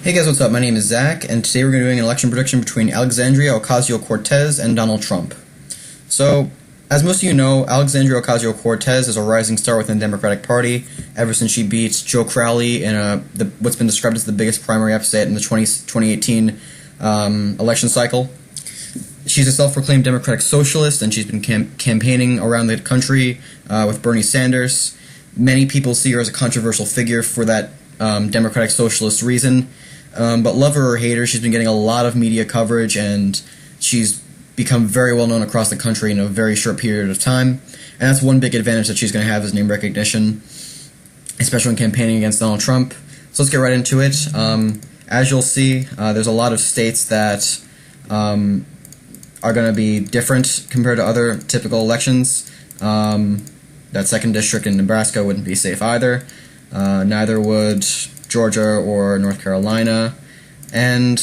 Hey guys, what's up? My name is Zach, and today we're going to be doing an election prediction between Alexandria Ocasio-Cortez and Donald Trump. So, as most of you know, Alexandria Ocasio-Cortez is a rising star within the Democratic Party ever since she beat Joe Crowley in what's been described as the biggest primary upset in the 2018 election cycle. She's a self-proclaimed Democratic socialist, and she's been campaigning around the country with Bernie Sanders. Many people see her as a controversial figure for that Democratic socialist reason. But love her or hate her, she's been getting a lot of media coverage, and she's become very well known across the country in a very short period of time. And that's one big advantage that she's going to have is name recognition, especially when campaigning against Donald Trump. So let's get right into it. As you'll see, there's a lot of states that are going to be different compared to other typical elections. That 2nd district in Nebraska wouldn't be safe either. Neither would Georgia or North Carolina. And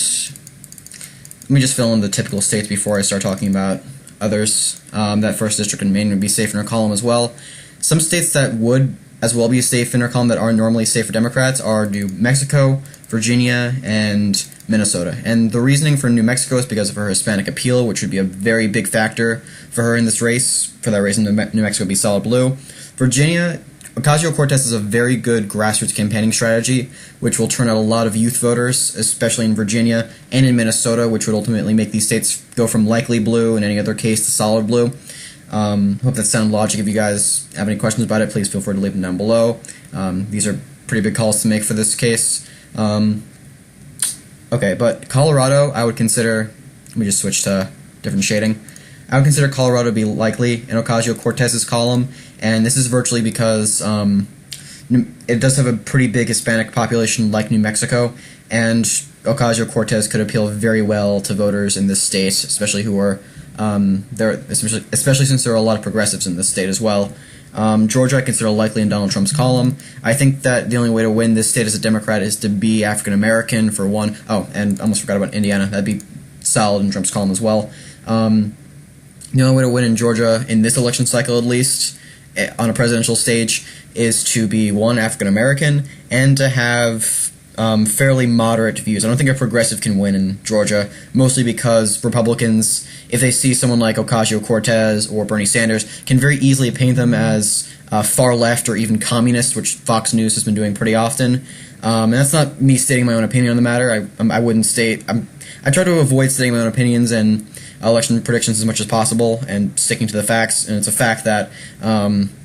let me just fill in the typical states before I start talking about others. That 1st district in Maine would be safe in our column as well. Some states that would as well be safe in our column that are normally safe for Democrats are New Mexico, Virginia, and Minnesota. And the reasoning for New Mexico is because of her Hispanic appeal, which would be a very big factor for her in this race. For that reason, New Mexico would be solid blue. Virginia, Ocasio-Cortez is a very good grassroots campaigning strategy, which will turn out a lot of youth voters, especially in Virginia and in Minnesota, which would ultimately make these states go from likely blue in any other case to solid blue. Hope that sounds logic. If you guys have any questions about it, please feel free to leave them down below. These are pretty big calls to make for this case. Okay, but Colorado, I would consider, let me just switch to different shading. I would consider Colorado to be likely in Ocasio-Cortez's column, and this is virtually because it does have a pretty big Hispanic population like New Mexico, and Ocasio-Cortez could appeal very well to voters in this state, especially who are especially since there are a lot of progressives in this state as well. Georgia I consider likely in Donald Trump's column. I think that the only way to win this state as a Democrat is to be African American for one. Oh, and I almost forgot about Indiana. That'd be solid in Trump's column as well. The only way to win in Georgia, in this election cycle at least, on a presidential stage, is to be, one, African-American, and to have fairly moderate views. I don't think a progressive can win in Georgia, mostly because Republicans, if they see someone like Ocasio-Cortez or Bernie Sanders, can very easily paint them as far left or even communist, which Fox News has been doing pretty often. And that's not me stating my own opinion on the matter. I wouldn't state... I try to avoid stating my own opinions and election predictions as much as possible and sticking to the facts, and it's a fact that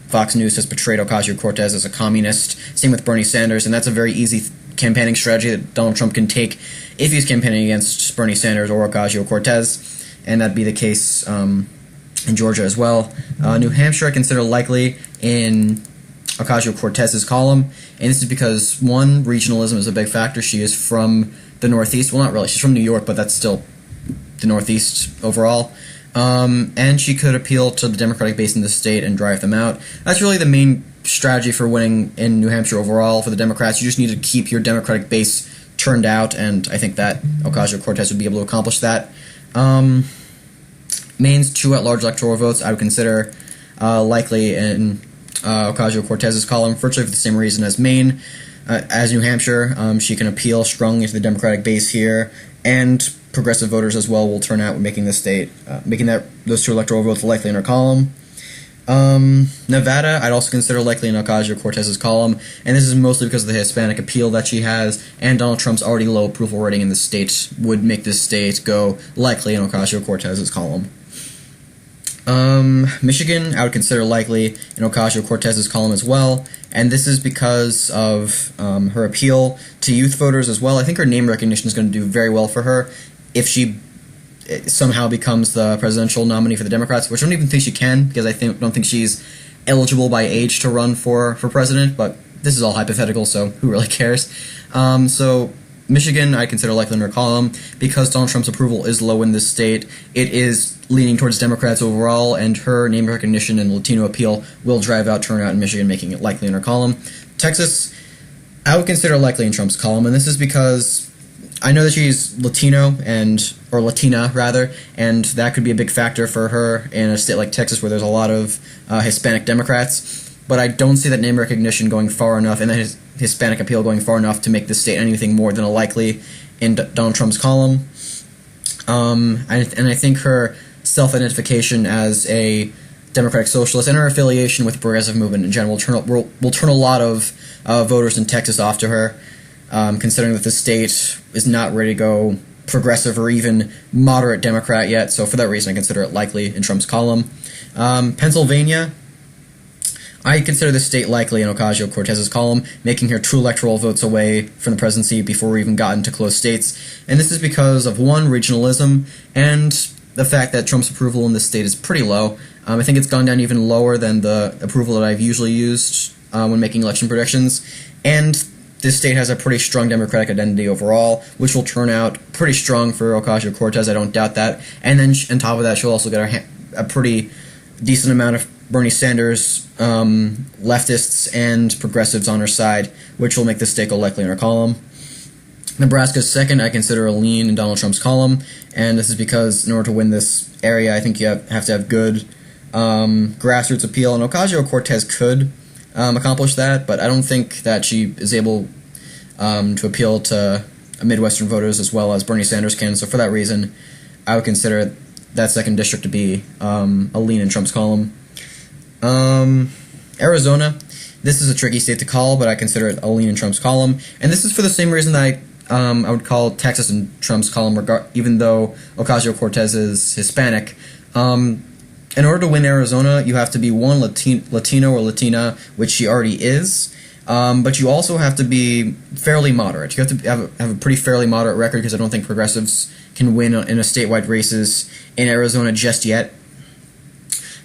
Fox News has portrayed Ocasio-Cortez as a communist, same with Bernie Sanders, and that's a very easy campaigning strategy that Donald Trump can take if he's campaigning against Bernie Sanders or Ocasio-Cortez, and that'd be the case in Georgia as well. New Hampshire I consider likely in Ocasio-Cortez's column, and this is because, one, regionalism is a big factor. She is from the Northeast. Well, not really. She's from New York, but that's still the Northeast overall. And she could appeal to the Democratic base in the state and drive them out. That's really the main strategy for winning in New Hampshire overall for the Democrats. You just need to keep your Democratic base turned out, and I think that Ocasio-Cortez would be able to accomplish that. Maine's 2 at-large electoral votes I would consider likely in Ocasio-Cortez's column, virtually for the same reason as Maine. As New Hampshire, she can appeal strongly to the Democratic base here, and progressive voters as well will turn out, making the state, those 2 electoral votes likely in her column. Nevada, I'd also consider likely in Ocasio-Cortez's column, and this is mostly because of the Hispanic appeal that she has, and Donald Trump's already low approval rating in the state would make this state go likely in Ocasio-Cortez's column. Michigan, I would consider likely in Ocasio-Cortez's column as well, and this is because of her appeal to youth voters as well. I think her name recognition is going to do very well for her if she somehow becomes the presidential nominee for the Democrats, which I don't even think she can, because I don't think she's eligible by age to run for president, but this is all hypothetical, so who really cares? So Michigan, I consider likely in her column, because Donald Trump's approval is low in this state. It is leaning towards Democrats overall, and her name recognition and Latino appeal will drive out turnout in Michigan, making it likely in her column. Texas, I would consider likely in Trump's column, and this is because I know that she's Latino, or Latina, rather, and that could be a big factor for her in a state like Texas where there's a lot of Hispanic Democrats. but I don't see that name recognition going far enough and that Hispanic appeal going far enough to make this state anything more than a likely in Donald Trump's column. And I think her self-identification as a Democratic Socialist and her affiliation with the progressive movement in general will turn a lot of voters in Texas off to her, considering that the state is not ready to go progressive or even moderate Democrat yet. So for that reason, I consider it likely in Trump's column. Pennsylvania, I consider this state likely in Ocasio-Cortez's column, making her 2 electoral votes away from the presidency before we even got into close states. And this is because of, one, regionalism, and the fact that Trump's approval in this state is pretty low. I think it's gone down even lower than the approval that I've usually used when making election predictions. And this state has a pretty strong Democratic identity overall, which will turn out pretty strong for Ocasio-Cortez, I don't doubt that. And then on top of that, she'll also get a pretty decent amount of Bernie Sanders, leftists, and progressives on her side, which will make this state go likely in her column. Nebraska's second, I consider a lean in Donald Trump's column, and this is because in order to win this area, I think you have to have good grassroots appeal, and Ocasio-Cortez could accomplish that, but I don't think that she is able to appeal to Midwestern voters as well as Bernie Sanders can, so for that reason, I would consider that second district to be a lean in Trump's column. Arizona, this is a tricky state to call, but I consider it a lean in Trump's column, and this is for the same reason that I would call Texas in Trump's column, even though Ocasio-Cortez is Hispanic. In order to win Arizona, you have to be one Latino or Latina, which she already is, but you also have to be fairly moderate. You have to have a pretty fairly moderate record, because I don't think progressives can win in a statewide races in Arizona just yet.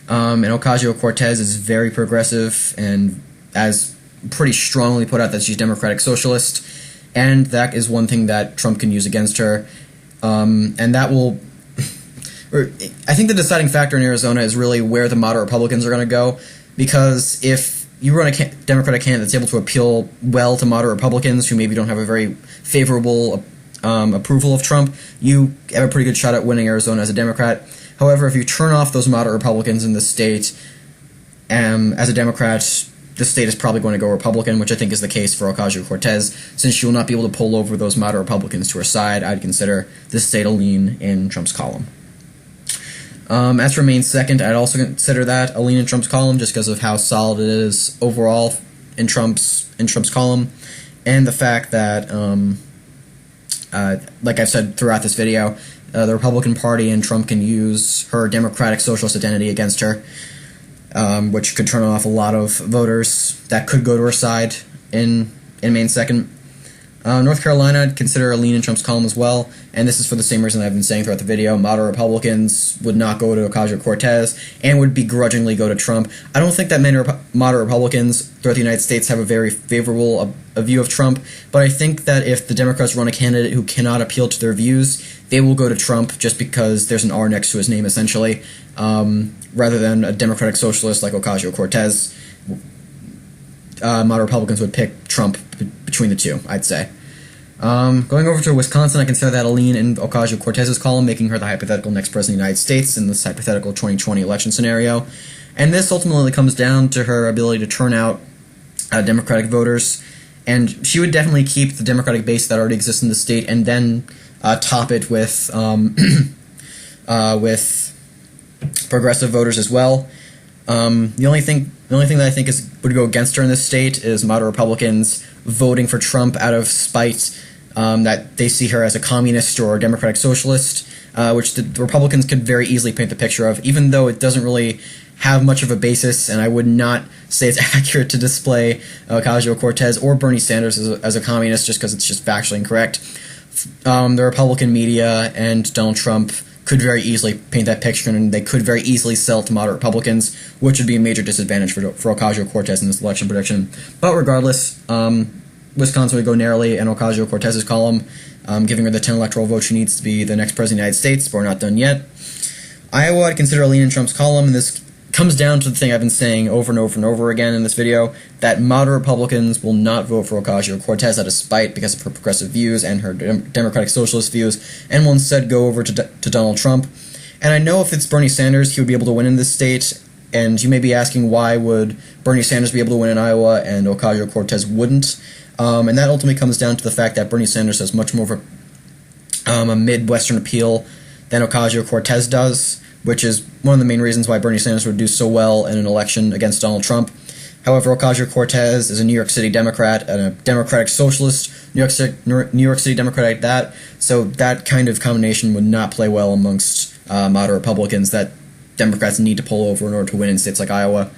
And Ocasio-Cortez is very progressive and has pretty strongly put out that she's Democratic Socialist, and that is one thing that Trump can use against her. And that will... I think the deciding factor in Arizona is really where the moderate Republicans are going to go, because if you run a Democratic candidate that's able to appeal well to moderate Republicans who maybe don't have a very favorable approval of Trump, you have a pretty good shot at winning Arizona as a Democrat. However, if you turn off those moderate Republicans in the state, as a Democrat, the state is probably going to go Republican, which I think is the case for Ocasio-Cortez. Since she will not be able to pull over those moderate Republicans to her side, I'd consider this state a lean in Trump's column. As for Maine's second, I'd also consider that a lean in Trump's column, just because of how solid it is overall in Trump's column, and the fact that, like I've said throughout this video, the Republican Party and Trump can use her Democratic Socialist identity against her, which could turn off a lot of voters that could go to her side in Maine's second. North Carolina, I'd consider a lean in Trump's column as well, and this is for the same reason I've been saying throughout the video. Moderate Republicans would not go to Ocasio-Cortez and would begrudgingly go to Trump. I don't think that many moderate Republicans throughout the United States have a very favorable a view of Trump, but I think that if the Democrats run a candidate who cannot appeal to their views, they will go to Trump just because there's an R next to his name, essentially, rather than a Democratic Socialist like Ocasio-Cortez. Moderate Republicans would pick Trump between the two, I'd say. Going over to Wisconsin, I consider that a lean in Ocasio-Cortez's column, making her the hypothetical next president of the United States in this hypothetical 2020 election scenario. And this ultimately comes down to her ability to turn out Democratic voters, and she would definitely keep the Democratic base that already exists in the state and then top it with progressive voters as well. The only thing that I think would go against her in this state is moderate Republicans voting for Trump out of spite that they see her as a communist or a Democratic Socialist, which the Republicans could very easily paint the picture of, even though it doesn't really have much of a basis, and I would not say it's accurate to display Ocasio-Cortez or Bernie Sanders as a communist just because it's just factually incorrect. The Republican media and Donald Trump could very easily paint that picture, and they could very easily sell to moderate Republicans, which would be a major disadvantage for Ocasio-Cortez in this election prediction. But regardless, Wisconsin would go narrowly in Ocasio-Cortez's column, giving her the 10 electoral votes she needs to be the next president of the United States, but we're not done yet. Iowa, I'd consider a lean in Trump's column, and this comes down to the thing I've been saying over and over and over again in this video, that moderate Republicans will not vote for Ocasio-Cortez out of spite because of her progressive views and her Democratic Socialist views, and will instead go over to Donald Trump. And I know if it's Bernie Sanders, he would be able to win in this state, And you may be asking, why would Bernie Sanders be able to win in Iowa and Ocasio-Cortez wouldn't? And that ultimately comes down to the fact that Bernie Sanders has much more of a Midwestern appeal than Ocasio-Cortez does, which is one of the main reasons why Bernie Sanders would do so well in an election against Donald Trump. However, Ocasio-Cortez is a New York City Democrat and a Democratic Socialist, New York City Democrat at that, so that kind of combination would not play well amongst moderate Republicans that Democrats need to pull over in order to win in states like Iowa.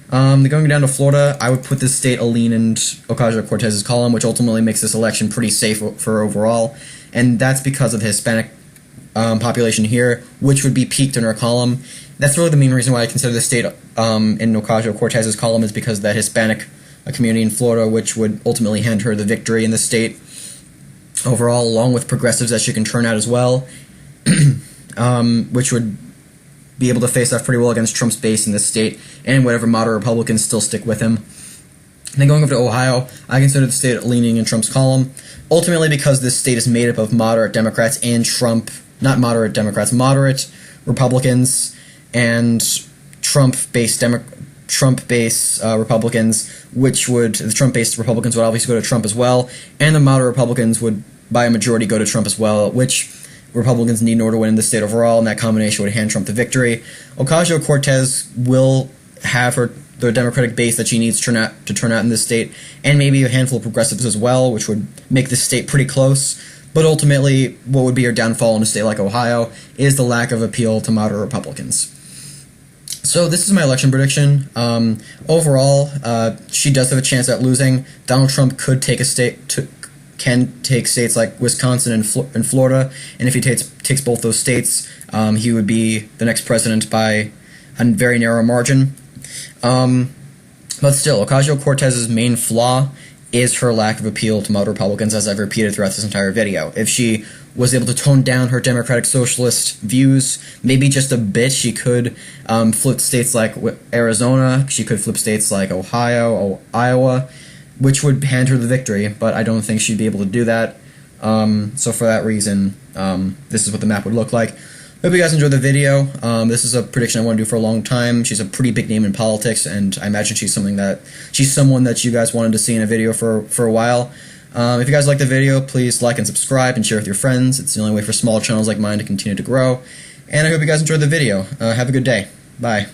Going down to Florida, I would put this state a lean in Ocasio-Cortez's column, which ultimately makes this election pretty safe for overall, and that's because of the Hispanic population here, which would be peaked in her column. That's really the main reason why I consider the state in Ocasio-Cortez's column, is because of that Hispanic community in Florida, which would ultimately hand her the victory in the state overall, along with progressives that she can turn out as well, which would be able to face off pretty well against Trump's base in the state and whatever moderate Republicans still stick with him. And then going over to Ohio, I consider the state leaning in Trump's column, ultimately because this state is made up of moderate Democrats and moderate Republicans and Trump-based Republicans, the Trump-based Republicans would obviously go to Trump as well, and the moderate Republicans would, by a majority, go to Trump as well, which Republicans need in order to win in the state overall, and that combination would hand Trump the victory. Ocasio-Cortez will have the Democratic base that she needs to turn out in this state, and maybe a handful of progressives as well, which would make this state pretty close. But ultimately, what would be her downfall in a state like Ohio is the lack of appeal to moderate Republicans. So this is my election prediction. Overall, she does have a chance at losing. Donald Trump could take can take states like Wisconsin and Florida, and if he takes both those states, he would be the next president by a very narrow margin. But still, Ocasio-Cortez's main flaw is her lack of appeal to moderate Republicans, as I've repeated throughout this entire video. If she was able to tone down her Democratic Socialist views maybe just a bit, she could flip states like Arizona, she could flip states like Ohio or Iowa, which would hand her the victory, but I don't think she'd be able to do that. So for that reason, this is what the map would look like. Hope you guys enjoyed the video. This is a prediction I want to do for a long time. She's a pretty big name in politics, and I imagine she's someone that you guys wanted to see in a video for a while. If you guys like the video, please like and subscribe and share with your friends. It's the only way for small channels like mine to continue to grow. And I hope you guys enjoyed the video. Have a good day. Bye.